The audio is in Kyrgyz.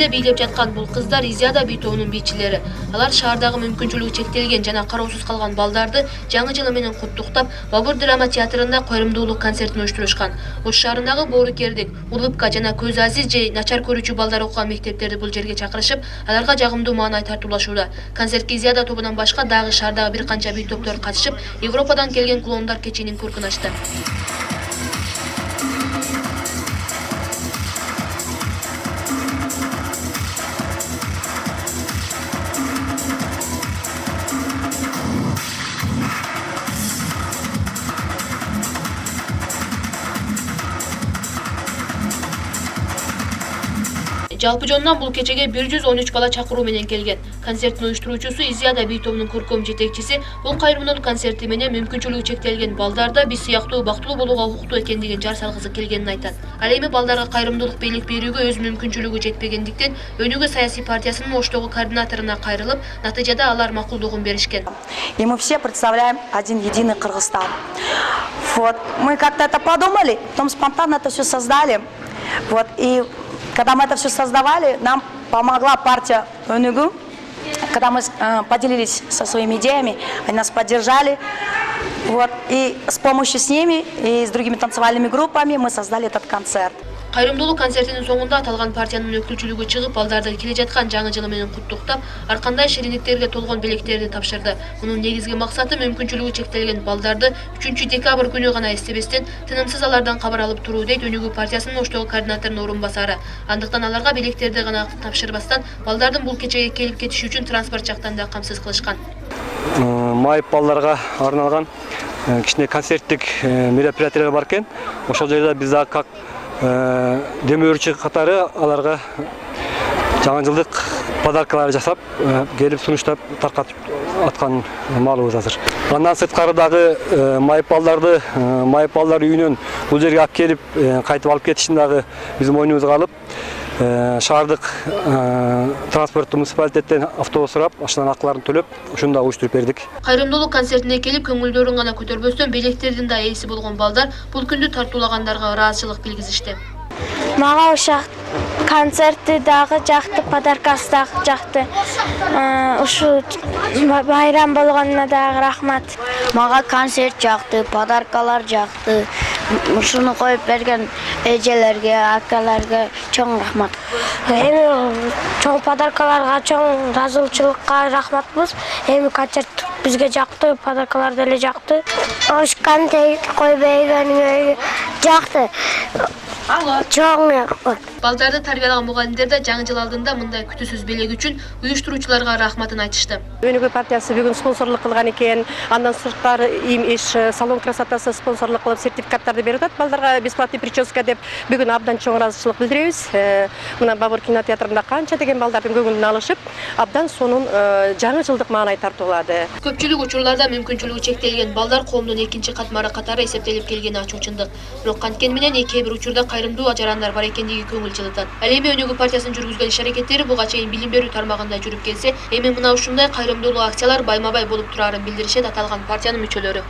эле бийлеп жаткан бул кыздар Изиада би тобунун бийчилери. Алар шаардагы мүмкүнчүлүгү чектелген жана кароосуз калган балдарды жаңы жылы менен куттуктап, Бобур драма театрында коюмдуулук концертин уюштурушкан. Ош шаарындагы Боорукердик, Улупка жана Көз Азиз же начар көрүүчү балдар окуган мектептерди бул жерге чакырышып, аларга жагымдуу маанай тартуулашууда. Концертке Изиада тобунан башка дагы шаардагы бир канча би топтор катышып, Европадан келген клоундар кечинин көркүн ачты. Жалпы жонунан бул кечеге 113 бала чакыруу менен келген. Концерттин уюштуруучусу Изиада би тобунун көркөм жетекчиси бул кайрымдуулук концерти менен мүмкүнчүлүгү чектелген балдарда биз сыяктуу бактылуу болууга укуктуу экендигин жар салгысы келгенин айтат. Ал эми балдарга кайрымдуулук бийлик берүүгө өз мүмкүнчүлүгү жетпегендиктен Өнүгүү саясий партиясынын Оштогу координаторуна кайрылып, натыйжада алар макулдугун беришкен. И мы все представляем один единый Кыргызстан. Вот мы как-то это подумали, потом спонтанно это все создали. Вот и когда мы это все создавали, нам помогла партия Өнүгүү. Когда мы поделились со своими идеями, они нас поддержали. Вот, и с помощью с ними и с другими танцевальными группами мы создали этот концерт. Кайрымдуулук концертинин соңунда аталган партиянын өкүлчүлүгү чыгып, балдарды келе жаткан жаңы жылы менен куттуктап, ар кандай шириндиктерге толгон белектерди тапшырды. Мунун негизги максаты мүмкүнчүлүгү чектелген балдарды 3 декабрь күнү гана эстебестен, тынымсыз алардан кабар алып туруу дейт Өнүгүү партиясынын Оштогу координаторунун орун басары. Андыктан аларга белектерди гана тапшырбастан, балдардын бул кечеге келип кетиши үчүн транспорт жактан да камсыз кылышкан. Майып балдарга арналган кичине концерттик мероприятиялар бар экен. Ошол жерде биз да как демөөрчү катары аларга жаңы жылдык подаркалар жасап, келип сунуштап таркатып аткан маалыбыз азыр. Андан сырткары дагы майып балдар үйүнөн бул жерге алып келип, кайтып алып кетишин дагы биздин мойнубузга алып, шаардык транспорттуу муниципалитеттен автобус сурап, ашынан акыларын төлөп, ушуну да уюштуруп бердик. Кайрымдуулук концертине келип, көңүлдөрүн гана көтөрбөстөн белектердин да ээси болгон балдар бул күндү тартуулагандарга ыраазычылык билгизишти. Мага ошак концерти дагы жакты, подаркасы дагы жакты. Ушу байрам болгонуна дагы рахмат. Мага концерт жакты, подаркалар жакты. Ушуну коюп берген эжелерге, акаларга чоң рахмат. Эми чоң подаркаларга, чоң ыраазычылыкка рахматбыз. Эми концерт бизге жакты, подаркалар деле жакты. Ош концерт коюп бергениңе жакты. Чоң рахмат. Балдарды тарбиялаган мугалимдер да жаңы жыл алдында мындай күтүүсүз белек үчүн уюштуруучуларга рахматын айтышты. Өнүгүү партиясы бүгүн спонсорлук кылган экен. Андан сырткары салон красотасы спонсорлук кылып сертификаттарды берип атат. Балдарга бесплатный прическа деп бүгүн абдан чоң ыраазычылык билдиребиз. Мына Бобур кинотеатрында канча деген балдардын көңүлүн алышып, абдан сонун жаңы жылдык маанай тартуулады. Көпчүлүк учурларда мүмкүнчүлүгү чектелген балдар коомдун экинчи катмары катары эсептелип келгени ачуу чындык. Бирок канткени менен кээ бир учурда кайрымдуу ажарандар бар экендиги көңүл жылытат. Ал эми Өнүгүү партиясынын жүргүзгөн иш-аракеттери буга чейин билим берүү тармагында жүрүп келсе, эми мына ушундай кайрымдуулук акциялар байма-бай болуп турарын билдиришет аталган партиянын мүчөлөрү.